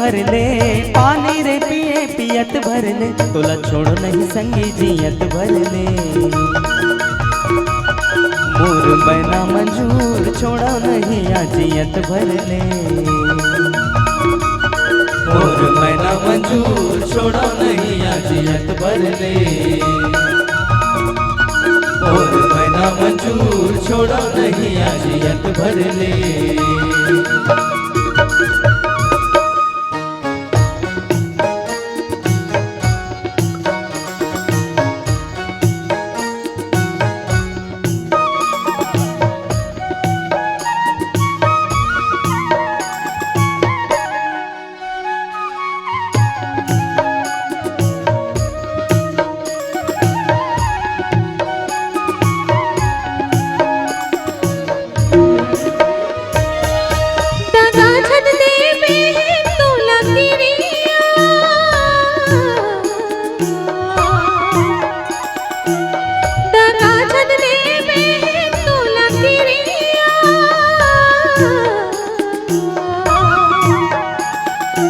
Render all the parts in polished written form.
भर ले, पानी रे पिए पियत भर ले, तोला छोड़ो नहीं संगी जियत भर ले। मोर मैना मंजूर छोड़ो नहीं जियत भर ले। मोर मैना मंजूर छोड़ो नहीं जियत भर ले। मोर मैना मंजूर छोड़ो नहीं जियत भर ले।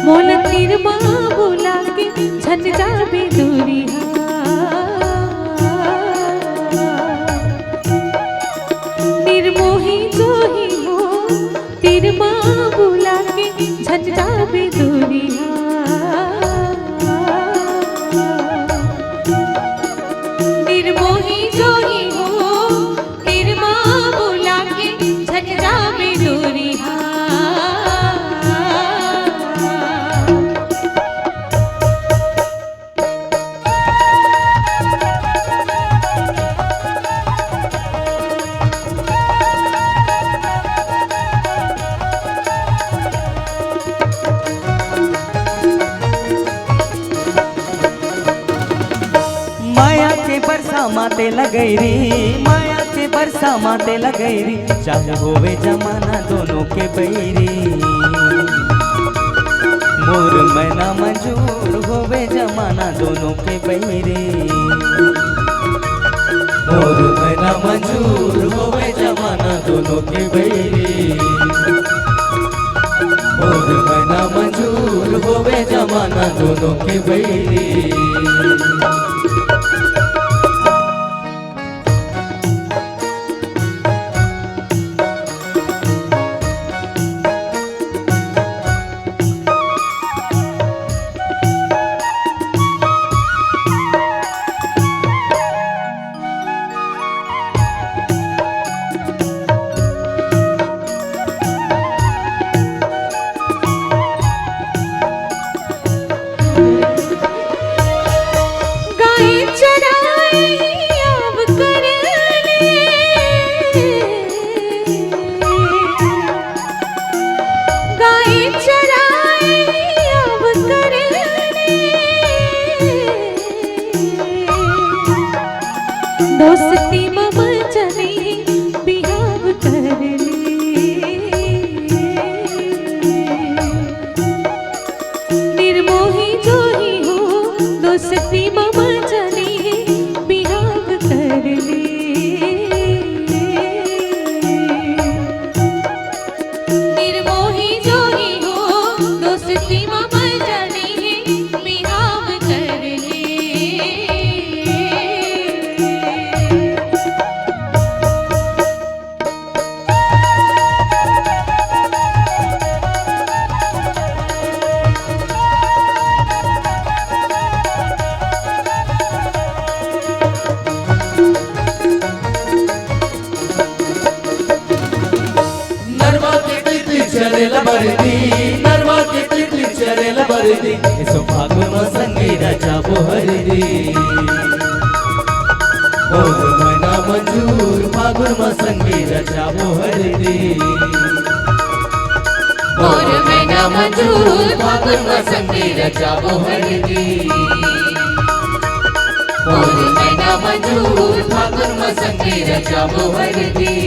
मोल तिरमा बोला के झट जाबे दूरिया, निर्मोही जोही हो तिरमा बोला के झट जाबे दूरिया। निर्मोही जोही हो तिरमा बोला के झट जाबे दूरिया। माया के बरसा माते लगैरी, माया के बरसा माते लगैरी, चाहे होवे जमाना दोनों के बैरी। मोर मैना मंजूर होवे जमाना दोनों के बैरी। मोर मैना मंजूर होवे जमाना दोनों के बैरी। मोर मैना मंजूर होवे जमाना दोनों के बैरी। दोस्ती मम चले बिहाव कर ले, निर्मोही जोही हो दोस्ती मम चले बिहाव कर ले। निर्मोही जोही हो दोस्ती मम चले बिहाव कर ले। चरेला बरदी, नरवा के तितली चरेला बरदी, इसो फागुन में संगी रचा बोहरदी। मोर मैना मंजूर फागुन में संगी रचा बोहरदी। मोर मैना मंजूर फागुन में संगी रचा बोहरदी। मोर मैना मंजूर फागुन में संगी रचा बोहरदी।